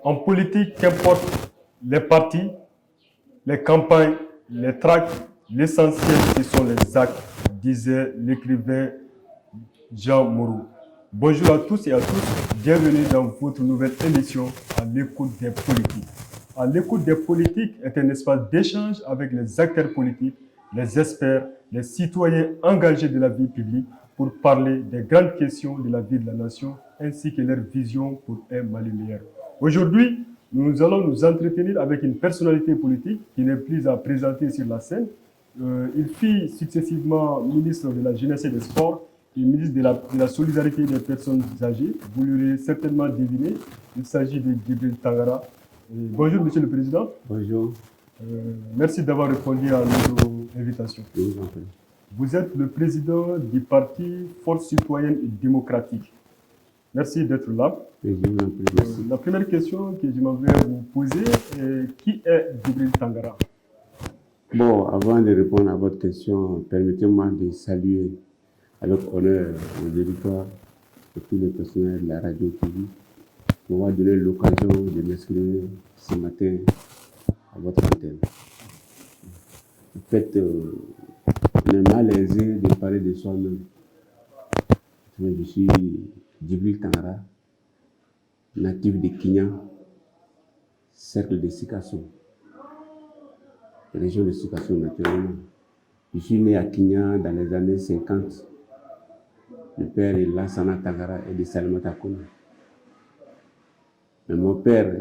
En politique, qu'importe les partis, les campagnes, les tracts, l'essentiel, ce sont les actes, disait l'écrivain Jean Moreau. Bonjour à tous et à tous, bienvenue dans votre nouvelle émission à l'écoute des politiques. À l'écoute des politiques est un espace d'échange avec les acteurs politiques, les experts, les citoyens engagés de la vie publique pour parler des grandes questions de la vie de la nation ainsi que leur vision pour un Mali meilleur. Aujourd'hui, nous allons nous entretenir avec une personnalité politique qui n'est plus à présenter sur la scène. Il fut successivement ministre de la Jeunesse et des Sports et ministre de la Solidarité des personnes âgées. Vous l'aurez certainement deviné, il s'agit de Djibril Tangara. Bonjour, Monsieur le Président. Bonjour. Merci d'avoir répondu à notre invitation. Vous êtes le président du parti Force citoyenne et démocratique. Merci d'être là. La première question que je m'avais vous poser est qui est Djibril Tangara? Bon, avant de répondre à votre question, permettez-moi de saluer avec honneur les auditeurs et tous les personnels de la radio TV pour m'avoir donné l'occasion de m'exprimer ce matin à votre antenne. En fait, on est mal aisé de parler de soi-même. Je suis Djibril Tangara, natif de Kenya, cercle de Sikasso, région de Sikasso naturellement. Je suis né à Kenya dans les années 50. Le père est Lassana Tangara et de Salimata Kouna. Mais mon père,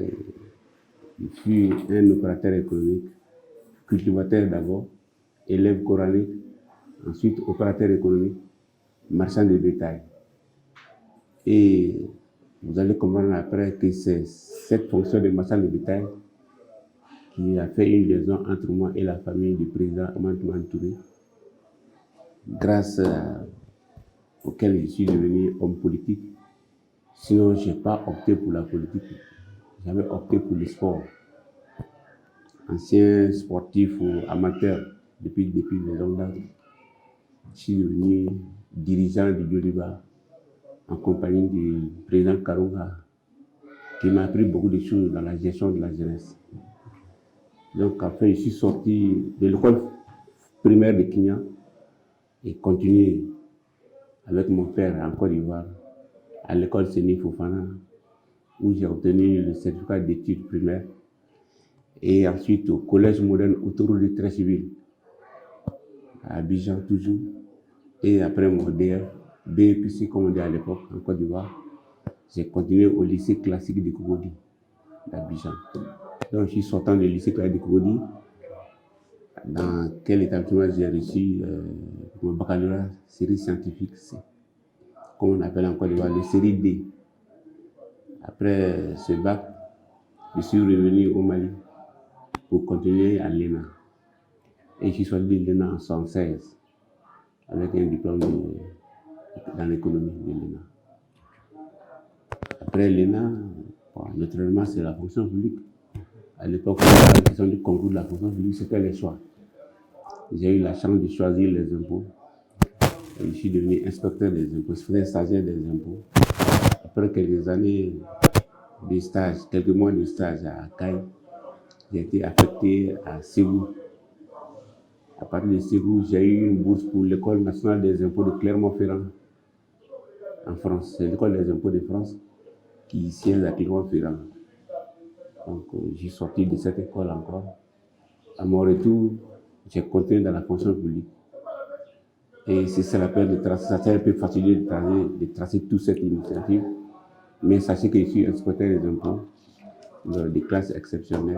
il fut un opérateur économique, cultivateur d'abord, élève coranique, ensuite opérateur économique, marchand de bétail. Et vous allez comprendre après que c'est cette fonction de marchand de bétail qui a fait une liaison entre moi et la famille du président Amantoumane Touré, grâce auquel je suis devenu homme politique. Sinon, je n'ai pas opté pour la politique, j'avais opté pour le sport. Ancien sportif ou amateur depuis de longues dates, je suis devenu dirigeant du Djoliba en compagnie du président Karouga, qui m'a appris beaucoup de choses dans la gestion de la jeunesse. Donc, après, je suis sorti de l'école primaire de Kenya et continué avec mon père en Côte d'Ivoire à l'école Séni Fofana, où j'ai obtenu le certificat d'études primaires, et ensuite au collège moderne autoroute de Très Civil à Abidjan toujours, et après mon DF, BEPC comme on dit à l'époque en Côte d'Ivoire, j'ai continué au lycée classique de Cocody d'Abidjan. Donc je suis sortant du lycée classique de Cocody, dans quel établissement j'ai reçu mon baccalauréat série scientifique C, comme on appelle en Côte d'Ivoire le série D. Après ce bac, je suis revenu au Mali pour continuer à l'ENA. Et je suis sorti de l'ENA en 1976 avec un diplôme dans l'économie de l'ENA. Après l'ENA, naturellement c'est la fonction publique. À l'époque, la question du concours de la fonction publique, c'était les choix. J'ai eu la chance de choisir les impôts. Et je suis devenu inspecteur des impôts, je faisais stagiaire des impôts. Après quelques années de stage, quelques mois de stage à Caille, j'ai été affecté à Ségou. À partir de Ségou, j'ai eu une bourse pour l'École nationale des impôts de Clermont-Ferrand en France. C'est l'École des impôts de France qui siège à Clermont-Ferrand. Donc, j'ai sorti de cette école encore. À mon retour, j'ai continué dans la fonction publique. Et c'est ça la peine de tracer, ça c'est un peu facile de tracer toute cette initiative. Mais sachez que je suis inspecteur des impôts, des classes exceptionnelles,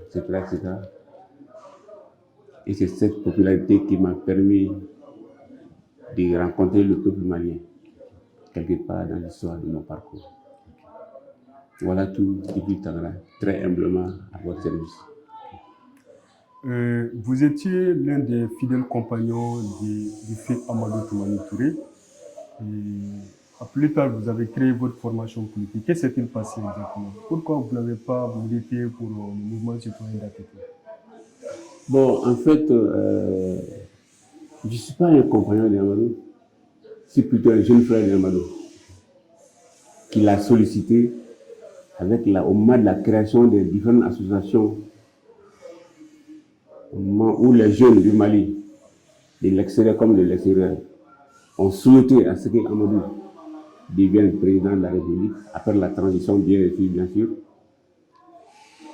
etc., etc. Et c'est cette popularité qui m'a permis de rencontrer le peuple malien, quelque part dans l'histoire de mon parcours. Voilà tout, Djibril Tangara, très humblement à votre service. Vous étiez l'un des fidèles compagnons du fait Amadou Toumani Touré. Plus tard, vous avez créé votre formation politique. Qu'est-ce qui s'est passé exactement? Pourquoi vous n'avez pas milité pour le mouvement citoyen d'ATT? Bon, en fait, je ne suis pas un compagnon d'Amadou, c'est plutôt un jeune frère d'Amadou qui l'a sollicité au moment de la création des différentes associations, au moment où les jeunes du Mali, de l'extérieur comme de l'extérieur, ont souhaité à ce que Amadou devienne président de la République, après la transition bien réussie, bien sûr,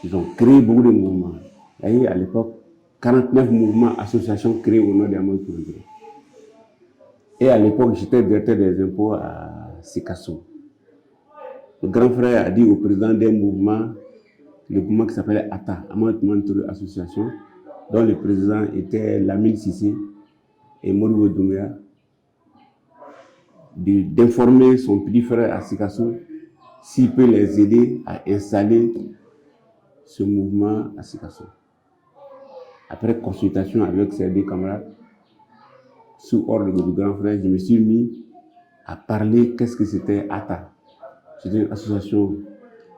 ils ont créé beaucoup de mouvements. Il y a eu à l'époque 49 mouvements, associations créées au nom d'Amadou Touré. Et à l'époque, j'étais directeur des impôts à Sikasso. Le grand frère a dit au président des mouvements, le mouvement qui s'appelait ATA, Amadou Touré Association, dont le président était Lamine Sissé et Modibo Doumbouya, d'informer son petit frère à Sikasso s'il peut les aider à installer ce mouvement à Sikasso. Après consultation avec ses deux camarades, sous ordre du grand frère, je me suis mis à parler qu'est-ce que c'était ATA. C'était une association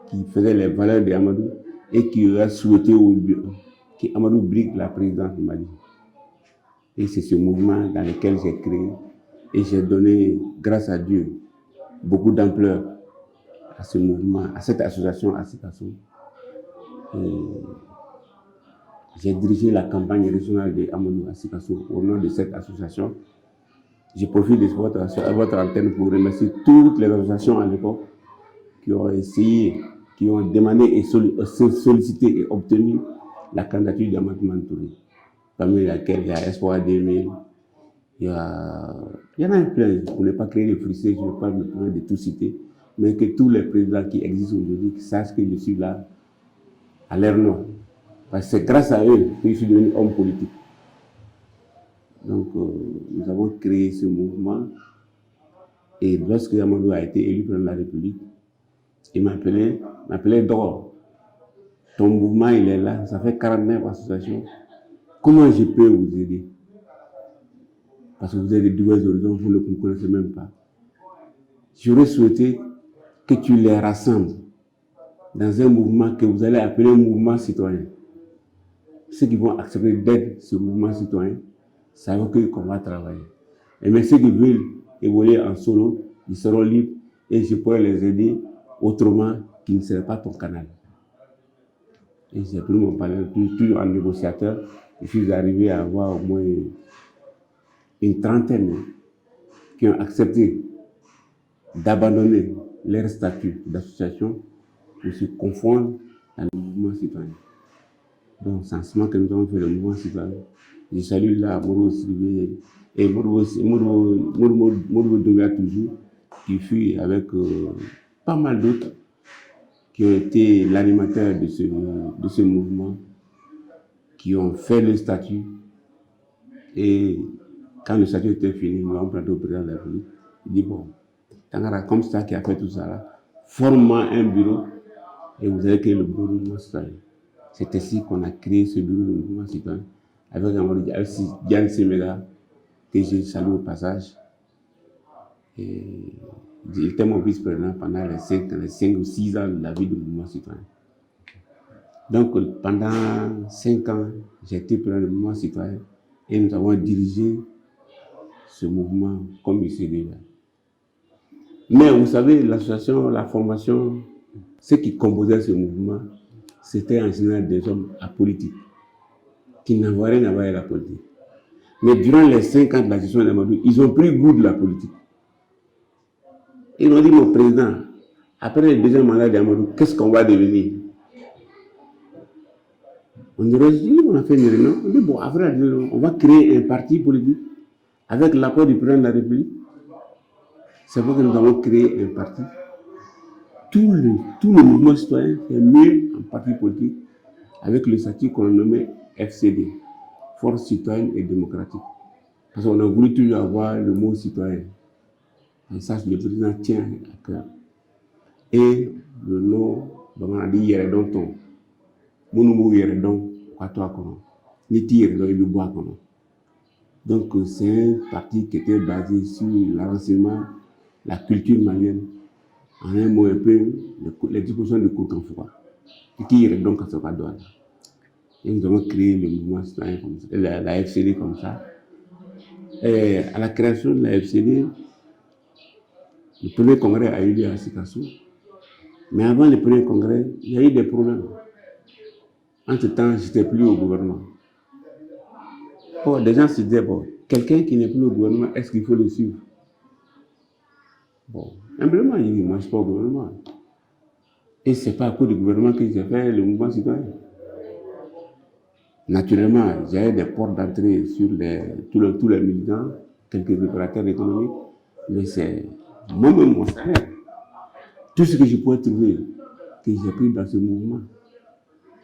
qui faisait les valeurs d'Amadou et qui a souhaité qu'Amadou brigue la présidence du Mali. Et c'est ce mouvement dans lequel j'ai créé et j'ai donné, grâce à Dieu, beaucoup d'ampleur à ce mouvement, à cette association à Sikasso. J'ai dirigé la campagne régionale de Amadou à Sikasso au nom de cette association. Je profite de votre antenne pour remercier toutes les associations à l'époque qui ont essayé, qui ont demandé et sollicité et obtenu la candidature d'Amadou Touré, parmi laquelle il y a Espoir 2000, il y en a plein, pour ne pas créer de frustrés, je ne vais pas me permettre de tout citer, mais que tous les présidents qui existent aujourd'hui sachent que je suis là à leur nom. Parce que c'est grâce à eux que je suis devenu homme politique. Donc, nous avons créé ce mouvement. Et lorsque Amadou a été élu président de la République, il m'appelait Doro. Ton mouvement, il est là, ça fait 49 associations. Comment je peux vous aider? Parce que vous avez de divers horizons, vous ne me connaissez même pas. J'aurais souhaité que tu les rassembles dans un mouvement que vous allez appeler un mouvement citoyen. Ceux qui vont accepter d'être ce mouvement citoyen savent qu'on va travailler. Mais ceux qui veulent évoluer en solo, ils seront libres et je pourrai les aider autrement qui ne serait pas ton canal. Et j'ai pris mon panel, toujours en négociateur. Je suis arrivé à avoir au moins une trentaine qui ont accepté d'abandonner leur statut d'association pour se confondre dans le mouvement citoyen. Donc, c'est en ce moment que nous avons fait le mouvement citoyen. Je salue là Modibo Sylvé et Modibo Doumbouya toujours, qui fut avec pas mal d'autres qui ont été l'animateur de ce mouvement, qui ont fait le statut. Et quand le statut était fini, nous avons planté au président de la République. Il dit bon, Tangara, comme ça qui a fait tout ça là, forme-moi un bureau et vous allez créer le bureau du mouvement citoyen. C'est ainsi qu'on a créé ce bureau du mouvement citoyen avec Diane Semega, que je salue au passage. Et il était mon vice-président pendant les 5 ou 6 ans de la vie du mouvement citoyen. Donc pendant 5 ans, j'ai été président du mouvement citoyen et nous avons dirigé ce mouvement comme il s'est dit là. Mais vous savez, l'association, la formation, ceux qui composaient ce mouvement, c'était en général des hommes apolitiques, qui n'avaient rien à voir avec la politique. Mais durant les 5 ans de la gestion d'Amadou, ils ont pris goût de la politique. Ils m'ont dit, mon président, après le deuxième mandat d'Amadou, qu'est-ce qu'on va devenir? On a fait une réunion, on dit, bon, après, on va créer un parti politique avec l'accord du président de la République. C'est pour que nous avons créé un parti. Tout le mouvement citoyen est mieux en parti politique avec le statut qu'on a nommé FCD, Force citoyenne et démocratique. Parce qu'on a voulu toujours avoir le mot citoyen. Et ça, le président tient à cœur. Et le nom, on a dit Yeredon Ton. Mounoumo Yeredon, Kwatoa Kono. Niti Yeredon, il boit Kono. Donc, c'est un parti qui était basé sur l'enseignement, la culture malienne. En un mot, un peu, les dispositions de Koukanfoua. Qui Yeredon Kassokadoa. Et nous avons créé le mouvement citoyen comme ça, la FCD comme ça. Et à la création de la FCD, le premier congrès a eu lieu à Sikasso. Mais avant le premier congrès, il y a eu des problèmes. Entre-temps, je n'étais plus au gouvernement. Bon, des gens se disaient, bon, quelqu'un qui n'est plus au gouvernement, est-ce qu'il faut le suivre? Bon, simplement, il dit, moi, je ne suis pas au gouvernement. Et ce n'est pas à cause du gouvernement que j'ai fait le mouvement citoyen. Naturellement, j'avais des portes d'entrée sur tous les militants, quelques opérateurs économiques, mais c'est moi-même mon salaire. Tout ce que je pouvais trouver, que j'ai pris dans ce mouvement.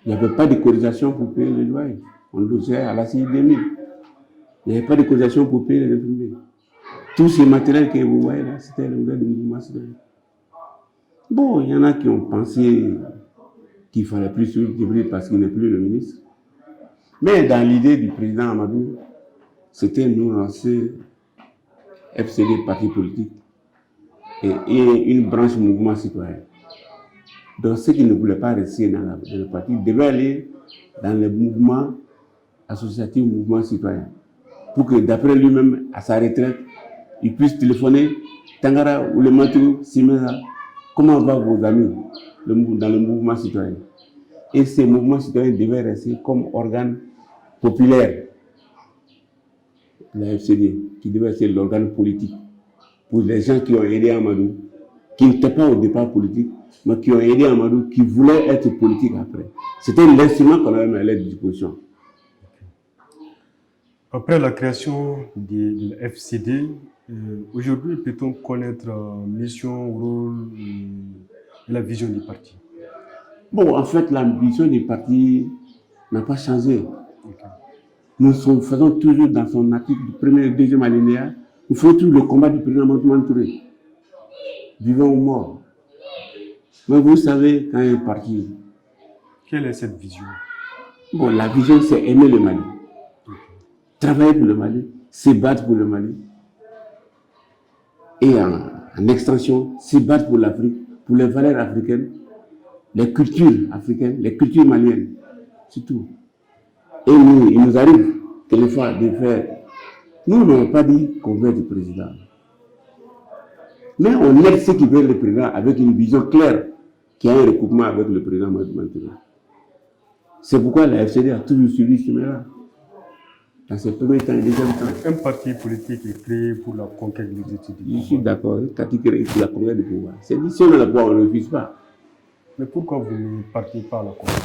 Il n'y avait pas de cotisation pour payer le loyer. On logeait à la CI 2000. Il n'y avait pas de cotisation pour payer les infirmiers. Tout ce matériel que vous voyez là, c'était le mouvement citoyen. Bon, il y en a qui ont pensé qu'il fallait plus suivre Djibril parce qu'il n'est plus le ministre. Mais dans l'idée du président Amadou, c'était nous lancer FCD, parti politique, et une branche mouvement citoyen. Donc ceux qui ne voulaient pas rester dans le parti devaient aller dans le mouvement associatif, mouvement citoyen, pour que d'après lui-même, à sa retraite, il puisse téléphoner Tangara ou le Matou, Simena, comment vont vos amis dans le mouvement citoyen. Et ces mouvements citoyens devaient rester comme organe populaire, la FCD, qui devait être l'organe politique pour les gens qui ont aidé Amadou, qui n'étaient pas au départ politiques, mais qui ont aidé Amadou, qui voulaient être politiques après. C'était l'instrument qu'on avait mis à leur disposition. Après la création de la FCD, aujourd'hui, peut-on connaître mission, rôle et la vision du parti? Bon, en fait, la vision du parti n'a pas changé. Okay. Nous faisons toujours dans son article du premier et deuxième alinéa, nous faisons toujours le combat du président Mahamat Touré. Vivant ou mort. Mais vous savez, quand il y a un parti... Quelle est cette vision? Bon, la vision, c'est aimer le Mali. Okay. Travailler pour le Mali, se battre pour le Mali. Et en extension, se battre pour l'Afrique, pour les valeurs africaines, les cultures africaines, les cultures maliennes. C'est tout. Et il nous arrive quelquefois de faire... Nous n'avons pas dit qu'on veut être président. Mais on aide ceux qui veulent le président avec une vision claire qui a un recoupement avec le président Mahamat Touré. C'est pourquoi la FCD a toujours suivi ce chemin-là. Dans ses premiers temps et deuxième temps. Un parti politique est créé pour la conquête de l'exécutif. Je suis d'accord, un parti créé pour la conquête du pouvoir. C'est dit, si on a le pouvoir, on ne refuse pas. Mais pourquoi vous ne partez pas à la conquête?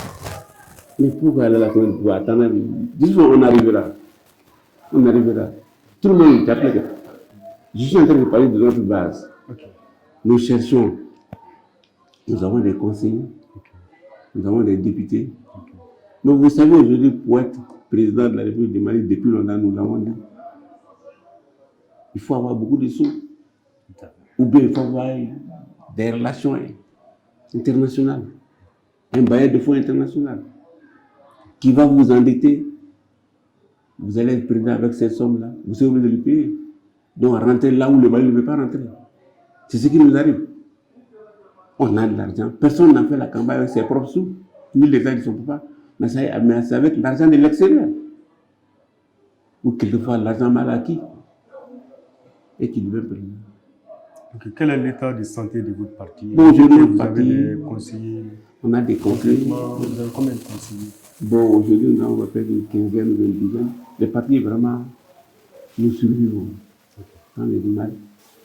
Mais pourquoi aller à la conquête du pouvoir? Attendez, disons, on arrivera. On arrivera. Tout le monde est appelé. Je suis en train de parler de notre base. Okay. Nous cherchons. Nous avons des conseillers. Okay. Nous avons des députés. Okay. Mais vous savez, aujourd'hui, pour être président de la République du Mali, depuis longtemps, nous l'avons dit, il faut avoir beaucoup de sous. Ou bien il faut avoir des relations internationales. Un bailleur de fonds international qui va vous endetter. Vous allez être président avec ces sommes-là. Vous serez obligé de le payer. Donc, rentrer là où le Mali ne veut pas rentrer. C'est ce qui nous arrive. On a de l'argent. Personne n'a fait la campagne avec ses propres sous. Ni l'État ne sont pas. Mais c'est avec l'argent de l'extérieur. Ou quelquefois l'argent mal acquis. Et qui devient président. Okay. Quel est l'état de santé de votre parti? Bon, aujourd'hui, vous avez des conseillers. On a des conseillers. Vous avez combien de conseillers? Bon, aujourd'hui, nous avons fait une quinzaine ou une dizaine. Le parti est vraiment, nous survivons. Quand on est du mal.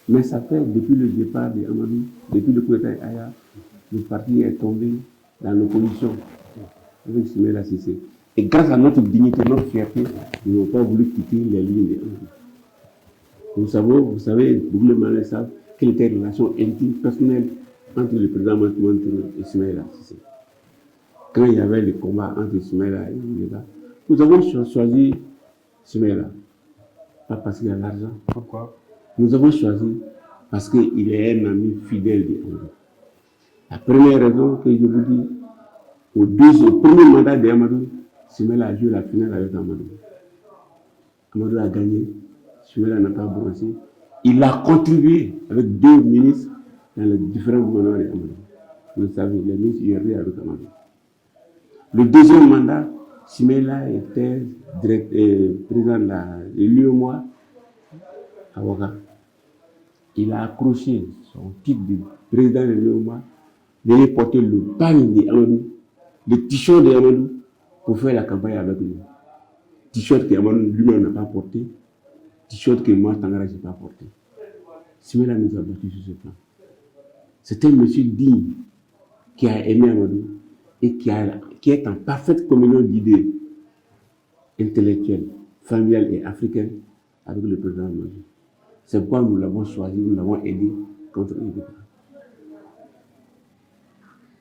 Mais ça fait depuis le départ de Amadou, depuis le coup d'État Aya, le parti est tombé dans l'opposition avec Soumaïla Cissé. Et grâce à notre dignité, notre fierté, nous n'avons pas voulu quitter les lignes de Amadou. Vous savez, beaucoup de gens savent quelle était la relation intime, personnelle entre le président Mahamat Touré et Soumaïla Cissé. Quand il y avait le combat entre Soumaïla et Soumaïla, nous avons choisi Soumaïla. Pas parce qu'il y a l'argent. Pourquoi? Nous avons choisi parce qu'il est un ami fidèle de Amadou. La première raison que je vous dis, au premier mandat d'Amadou, Soumaïla a joué la finale avec Amadou. Amadou a gagné, Soumaïla n'a pas bronzé. Il a contribué avec 2 ministres dans les différents gouvernements d'Amadou. Vous le savez, les ministres IRD avec Amadou. Le deuxième mandat, Soumaïla était président de l'UEMOA à Ouaga. Il a accroché son titre de président de l'UEMOA venir porter le pagne d'Amadou, le t-shirt d'Amadou, pour faire la campagne avec nous. T-shirt que Amadou lui-même n'a pas porté, t-shirt que moi, Tangara, je n'ai pas porté. Simela nous a battus sur ce plan. C'est un monsieur digne qui a aimé Amadou et qui est en parfaite communion d'idées intellectuelles, familiales et africaines avec le président Amadou. C'est pourquoi nous l'avons choisi, nous l'avons aidé contre l'IBK.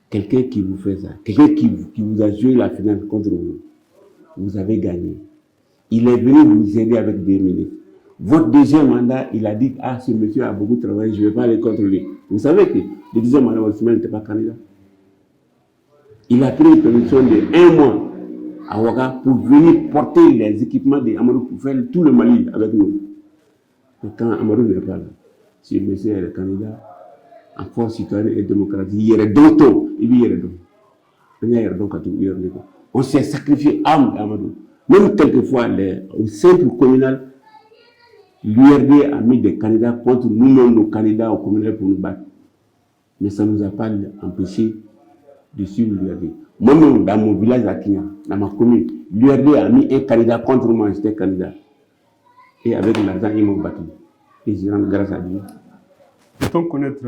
Quelqu'un qui vous fait ça, quelqu'un qui vous a joué la finale contre vous, vous avez gagné. Il est venu vous aider avec des ministres. Votre deuxième mandat, il a dit, ah, ce monsieur a beaucoup travaillé, je ne vais pas aller contre lui. Vous savez que le deuxième mandat, Ousmane n'était pas candidat. Il a pris une permission de 1 mois à Ouaga pour venir porter les équipements d'Amadou pour faire tout le Mali avec nous. Et quand Amadou n'est pas là, si le monsieur est le candidat, en force citoyenne et démocratique, il y aurait d'autres, il y aurait d'autres. On s'est sacrifié âme d'Amadou. Même quelquefois, au simple communal, l'URD a mis des candidats contre nous-mêmes, nos candidats au communal pour nous battre. Mais ça ne nous a pas empêché de suivre l'URD. Moi-même, dans mon village à Kenya, dans ma commune, l'URD a mis un candidat contre moi, j'étais candidat. Et avec l'argent, ils m'ont battu. Et je rends grâce à Dieu. Peut-on connaître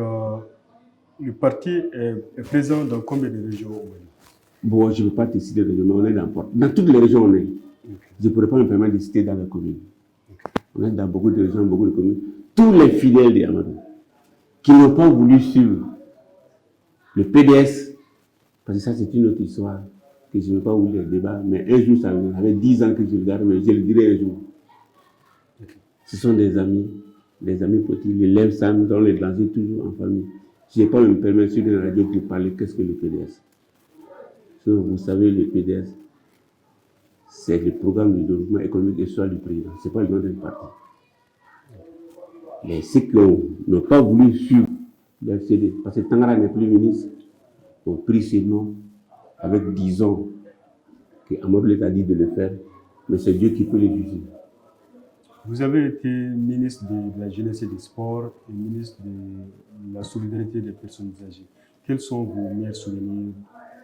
le parti est présent dans combien de régions au Mali? Bon, je ne peux pas te citer les régions, mais on est dans toutes les régions on est. Je ne pourrais pas me permettre de citer dans les communes. On est dans beaucoup de régions, beaucoup de communes. Tous les fidèles d'Amadou qui n'ont pas voulu suivre le PDS, parce que ça c'est une autre histoire, que je n'ai pas voulu le débat, mais un jour ça avait 10 ans que je regarde, mais je le dirai un jour. Ce sont des amis petits, les lèvres Sam, dans les danger toujours en famille. Je n'ai pas me permettre sur la radio de parler qu'est-ce que le PDS. Vous savez, le PDS, c'est le programme de développement économique et social du président. Ce n'est pas le nom d'un parti. Mais ceux qui n'ont pas voulu suivre le FCD, parce que Tangara n'est plus ministre, ont pris ce nom avec 10 ans que Amadou les a dit de le faire, mais c'est Dieu qui peut les juger. Vous avez été ministre de la Jeunesse et des Sports et ministre de la Solidarité des personnes âgées. Quels sont vos meilleurs souvenirs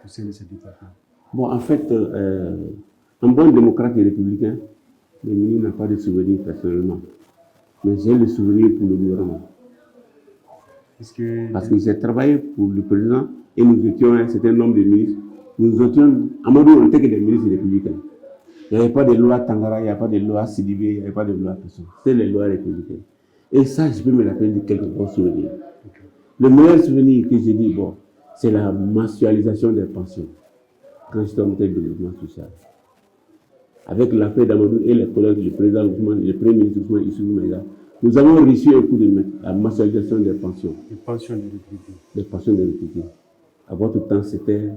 au sein de ce département? Bon, en fait, un bon démocrate et républicain, le ministre n'a pas de souvenirs personnellement. Mais j'ai le souvenir pour le gouvernement. Parce que j'ai travaillé pour le président et nous étions un certain nombre de ministres. Nous étions, Amadou, on n'était que des ministres républicains. Il n'y avait pas de loi Tangara, il n'y avait pas de loi Sidibé, il n'y avait pas de loi personne. C'était les lois républicaines. Et ça, je peux me rappeler de quelques bons souvenirs. Le meilleur souvenir que j'ai dit, bon, c'est la mensualisation des pensions. Quand j'étais en ministère de développement social. Avec la paix d'Amadou et les collègues, le président Ousmane, le premier ministre Ousmane Issoufou Maïga, nous avons reçu un coup de main, la mensualisation des pensions. Les pensions des retraités. Les pensions des retraités. À votre temps, c'était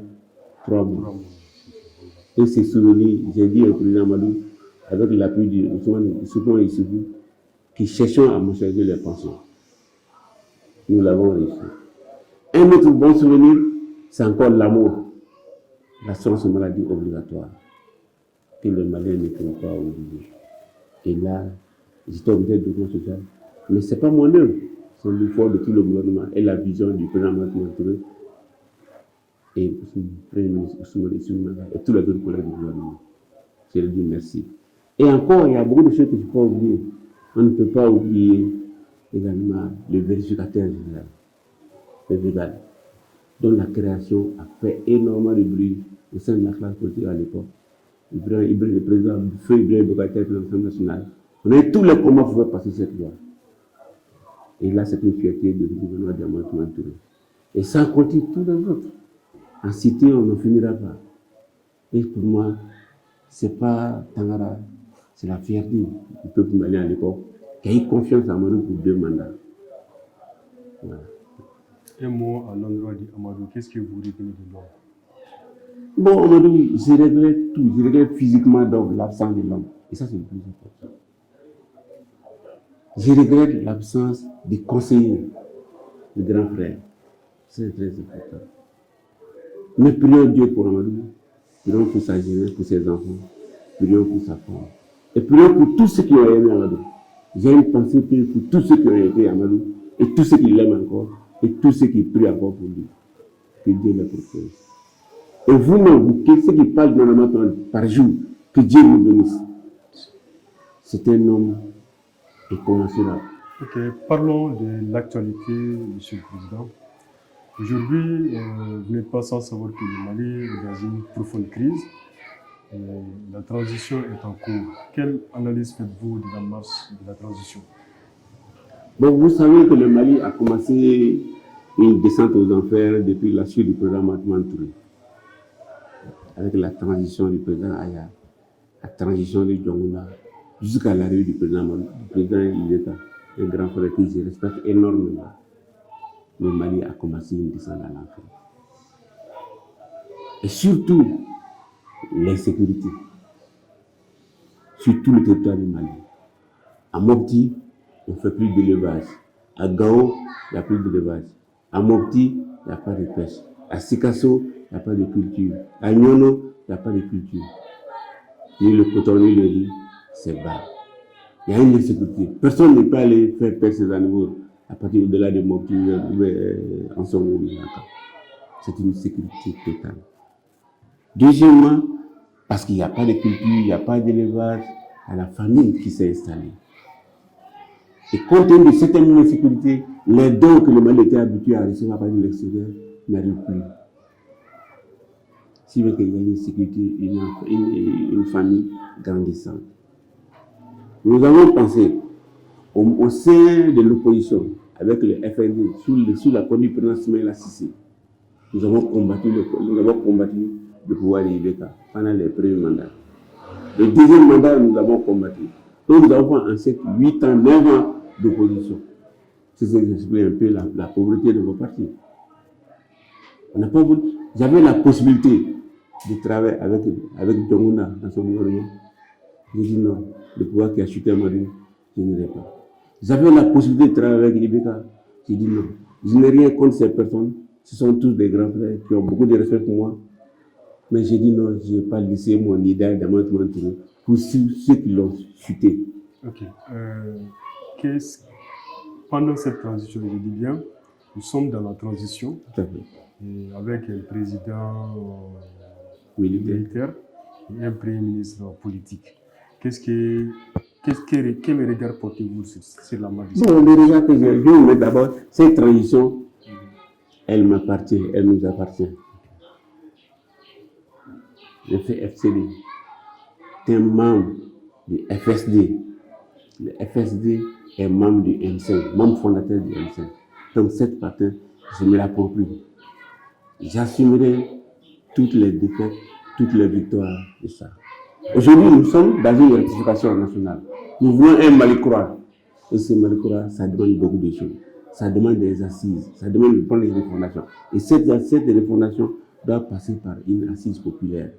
3 mois. Et ces souvenirs, j'ai dit au président Amadou, avec l'appui de Ousmane Issoufou, qui cherchons à mensualiser les pensions. Nous l'avons réussi. Un autre bon souvenir, c'est encore l'amour. L'assurance maladie obligatoire. Que les Maliens ne peuvent pas oublier. Et là, j'étais obligé de développement social. Mais ce n'est pas mon œuvre. C'est l'effort de tout le gouvernement et la vision du président Mamadou et le Premier ministre Ousmane Issoufou et tous les autres collègues du gouvernement. Je leur dis merci. Et encore, il y a beaucoup de choses que je ne peux pas oublier. On ne peut pas oublier également le vérificateur général, le VEGAL, dont la création a fait énormément de bruit au sein de la classe politique à l'époque. Le président Feu Ibrahim Boubacar, le président de l'Assemblée nationale. On a eu tous les combats pour faire passer cette loi. Et là, c'est une fierté du gouvernement d'Amadou Touré. Et ça continue tous les autres. En cité, on n'en finira pas. Et pour moi, ce n'est pas Tangara, c'est la fierté du peuple malien à l'époque qui a eu confiance en Amadou pour 2 mandats. Voilà. Un mot à l'endroit d'Amadou, qu'est-ce que vous retenez de l'homme? Bon, Amadou, je regrette tout. Je regrette physiquement l'absence de l'homme. Et ça, c'est le plus important. Je regrette l'absence des conseillers, du grand frère. C'est très important. Mais prions Dieu pour Amadou, prions pour sa jeunesse, pour ses enfants, prions pour sa femme. Et prions pour tous ceux qui ont aimé Amadou. J'ai une pensée pour tous ceux qui ont aimé Amadou, et tous ceux qui l'aiment encore, et tous ceux qui prient encore pour lui. que Dieu leur propose. Et vous-même, vous, ceux qui parlent normalement par jour, que Dieu vous bénisse. C'est un homme incommensurable. Ok, parlons de l'actualité, Monsieur le Président. Aujourd'hui, vous n'êtes pas sans savoir que le Mali est dans une profonde crise. Et la transition est en cours. Quelle analyse faites-vous de la marche de la transition? Bon, vous savez que le Mali a commencé une descente aux enfers depuis la suite du président Mahamat Touré. Avec la transition du président Aya, la transition de Djongouna, jusqu'à l'arrivée du président Ileka, un grand frère que je respecte énormément. Le Mali a commencé une descente à l'enfer. Et surtout, l'insécurité. Sur tout le territoire du Mali. À Mopti, on ne fait plus d'élevage. À Gao, il n'y a plus d'élevage. À Mopti, il n'y a pas de pêche. À Sikasso, il n'y a pas de culture. À Nyono, il n'y a pas de culture. Ni le coton, ni le riz, c'est bas. Il y a une insécurité. Personne ne peut aller faire pêche ces animaux à partir de là de Mopti, en son moment. C'est une sécurité totale. Deuxièmement, parce qu'il n'y a pas de culture, il n'y a pas d'élevage, il y a la famine qui s'est installée. Et compte tenu de cette insécurité, les dons que le Mali était habitué à recevoir à partir de l'extérieur n'arrivent plus. Si bien qu'il y a une sécurité, une famille grandissante. Nous avons pensé, au sein de l'opposition, avec le FND, sous la conduite du président Soumaïla Cissé, nous avons combattu le pouvoir de Ibeka pendant les premiers mandats. Le deuxième mandat, nous avons combattu. Donc nous avons en 7, 8 ans, 9 ans d'opposition. C'est ce qui explique un peu la pauvreté de vos partis. J'avais la possibilité de travailler avec Djongouna dans son gouvernement. J'ai dit non, le pouvoir qui a chuté à Mali, je n'irai pas. J'avais la possibilité de travailler avec Ibeka. J'ai dit non, je n'ai rien contre ces personnes. Ce sont tous des grands frères qui ont beaucoup de respect pour moi. Mais j'ai dit non, je ne vais pas laisser mon idéal d'Amath Touré pour ceux qui l'ont chuté. Ok. Pendant cette transition, je dis bien, nous sommes dans la transition. Tout à fait. Et avec un président militaire et un premier ministre politique. Quel regard portez-vous sur la magistrature? Bon, le regard que je vais vous mettre d'abord, cette transition, elle m'appartient, elle nous appartient. Je fais FCD. Tu es membre du FSD. Le FSD est membre du M5, membre fondateur du M5. Donc cette partie, je me l'approprie. J'assumerai toutes les défaites, toutes les victoires de ça. Aujourd'hui, nous sommes dans une rectification nationale. Nous voulons un Mali croix. Et ce Mali croix, ça demande beaucoup de choses. Ça demande des assises, ça demande une bonne refondation. Et cette refondation doit passer par une assise populaire.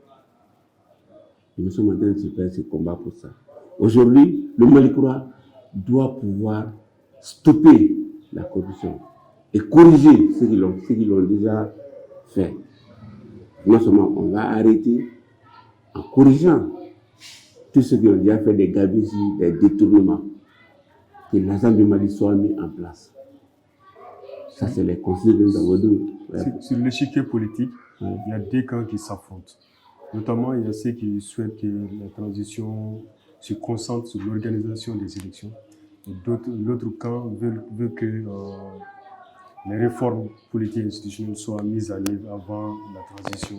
Et nous sommes en train de se faire ce combat pour ça. Aujourd'hui, le Mali croix doit pouvoir stopper la corruption et corriger ceux qui l'ont déjà fait. Non seulement on va arrêter en corrigeant tous ceux qui ont déjà fait des gabegies, des détournements, que l'argent du Mali soit mis en place. Ça, c'est les conseils que nous avons donnés. Sur l'échiquier politique, il y a deux camps qui s'affrontent. Notamment, il y a ceux qui souhaitent que la transition se concentre sur l'organisation des élections. L'autre camp veut que les réformes politiques et institutionnelles soient mises à l'œuvre avant la transition,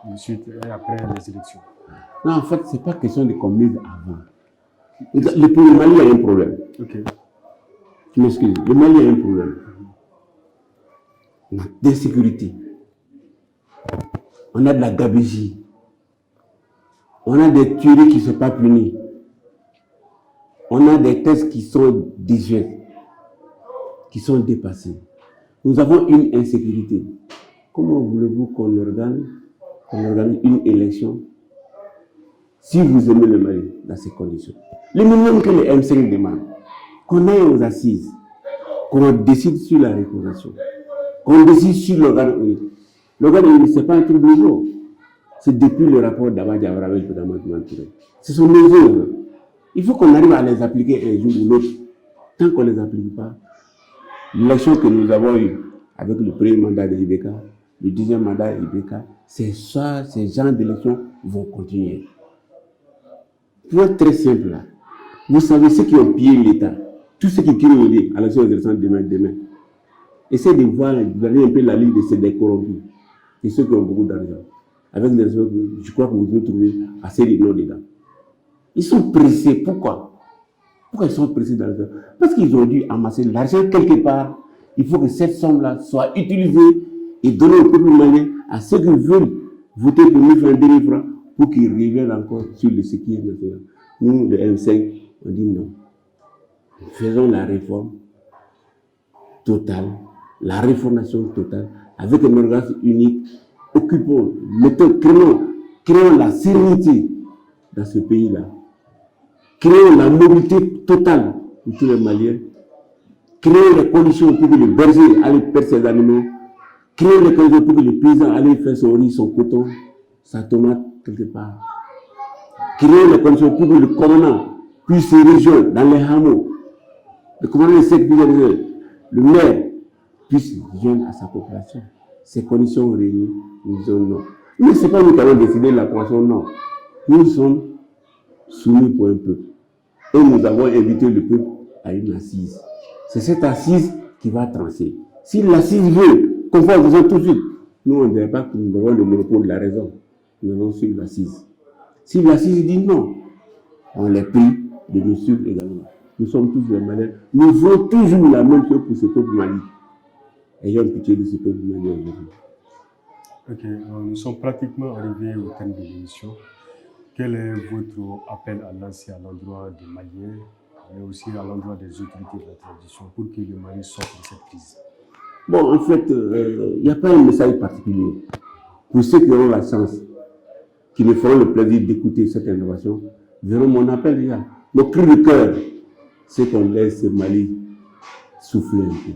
ensuite et après les élections. Non, en fait, ce n'est pas question de qu'on mise avant. Le Mali a un problème. Ok. Je m'excuse. Le Mali a un problème. On a d'insécurité. On a de la gabegie. On a des tueries qui ne sont pas punies. On a des tests qui sont désuets, qui sont dépassés. Nous avons une insécurité. Comment voulez-vous qu'on organise une élection si vous aimez le Mali dans ces conditions? Le minimum que le M5 demande, qu'on aille aux assises, qu'on décide sur la réconciliation, qu'on décide sur l'organe unique. L'organe unique, ce n'est pas un truc nouveau. C'est depuis le rapport d'Abad Diawara avec le Mahamat Touré. Ce sont nos œuvres. Il faut qu'on arrive à les appliquer un jour ou l'autre. Tant qu'on ne les applique pas, l'élection que nous avons eue avec le premier mandat de Ibeka le deuxième mandat IBK, c'est ça, ces genres d'élections vont continuer. Pour être très simple, là, vous savez ceux qui ont pillé l'État, tous ceux qui tirent au dé à l'élection demain, essayez de voir, d'aller un peu la ligne de ces décorrompus, et ceux qui ont beaucoup d'argent. Avec les autres, je crois que vous devez trouver assez de noms dedans. Ils sont pressés. Pourquoi? Pourquoi ils sont pressés dans l'argent? Parce qu'ils ont dû amasser l'argent quelque part. Il faut que cette somme-là soit utilisée et donnée au peuple malien, à ceux qui veulent voter pour nous faire des francs, pour qu'ils reviennent encore sur le sécurité national. Nous, le M5, on dit non. Faisons la réforme totale, la réformation totale, avec un organisme unique, occupons, créons la sérénité dans ce pays-là. Créons la mobilité totale pour tous les Maliens. Créons les conditions pour que le berger aille perdre ses animaux. Créons les conditions pour que le paysan aille faire son riz, son coton, sa tomate quelque part. Créons les conditions pour que le commandant puisse se rejoindre dans les hameaux. Le commandant de cette ville, le maire puisse rejoindre à sa population. Ces conditions réunies, nous disons non. Mais ce n'est pas nous qui avons décidé la population, non. Nous sommes soumis pour un peuple. Et nous avons invité le peuple à une assise. C'est cette assise qui va trancher. Si l'assise veut qu'on fasse des choses tout de suite, nous on ne dirait pas que nous avons le monopole de la raison. Nous allons suivre l'assise. Si l'assise dit non, on les prie de nous suivre également. Nous sommes tous les Maliens. Nous voulons toujours la même chose pour ce peuple malien. Ayons pitié de ce peuple malien aujourd'hui. Ok, nous sommes pratiquement arrivés au terme de l'émission. Quel est votre appel à lancer à l'endroit des Maliens, mais aussi à l'endroit des autorités de la transition pour que le Mali sorte de cette crise? Bon, en fait, il n'y a pas un message particulier. Pour ceux qui auront la chance, qui me feront le plaisir d'écouter cette innovation, verront mon appel déjà. Mon cri de cœur, c'est qu'on laisse le Mali souffler un peu.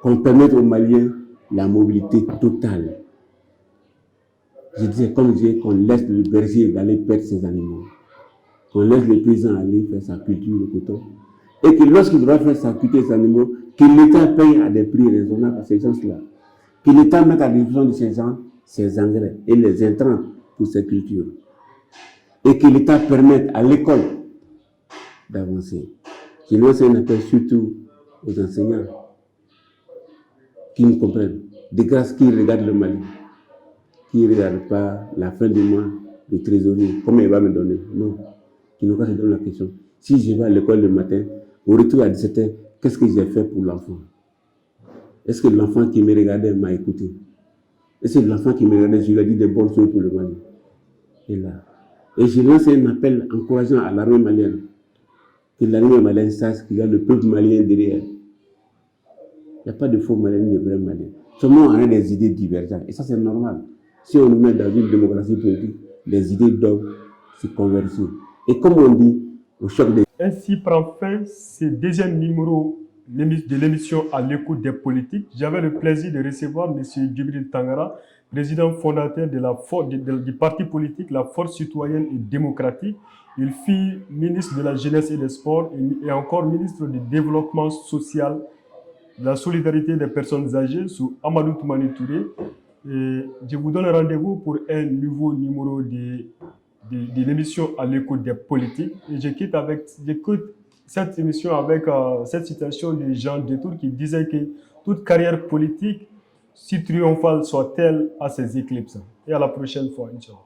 Qu'on permette aux Maliens la mobilité totale. Je disais, comme je disais, qu'on laisse le berger d'aller perdre ses animaux. Qu'on laisse les paysans aller faire sa culture, le coton. Et que lorsqu'il doit faire sa culture, ses animaux, que l'État paye à des prix raisonnables à ces gens-là. Que l'État mette à disposition de ces gens ses engrais et les intrants pour ces cultures. Et que l'État permette à l'école d'avancer. Je lance un appel surtout aux enseignants qui nous comprennent. De grâce qui regardent le Mali, qui ne regardent pas la fin du mois de trésorerie, combien il va me donner. Non. Qui n'ont pas se donner la question. Si je vais à l'école le matin, au retour à 17h, qu'est-ce que j'ai fait pour l'enfant? Est-ce que l'enfant qui me regardait m'a écouté? Est-ce que l'enfant qui me regardait, je lui ai dit des bonnes choses pour le Mali? Et là. Et je lance un appel encourageant à l'armée malienne. Que l'armée malienne sache qu'il y a le peuple malien derrière. Il n'y a pas de faux maliens ni de vrais maliens. Seulement on a des idées divergentes. Et ça c'est normal. Si on nous met dans une démocratie politique, les idées doivent se converger. Et comme on dit, au choc des... Ainsi prend fin ce deuxième numéro de l'émission À l'écoute des politiques. J'avais le plaisir de recevoir M. Djibril Tangara, président fondateur du parti politique La Force citoyenne et démocratique. Il fut ministre de la Jeunesse et des Sports et encore ministre du Développement social, de la solidarité des personnes âgées sous Amadou Toumani Touré. Et je vous donne rendez-vous pour un nouveau numéro de l'émission À l'écoute des politiques. Et j'écoute cette émission avec cette citation de Jean Détour qui disait que toute carrière politique, si triomphale soit-elle, a ses éclipses. Et à la prochaine fois, Inch'Allah.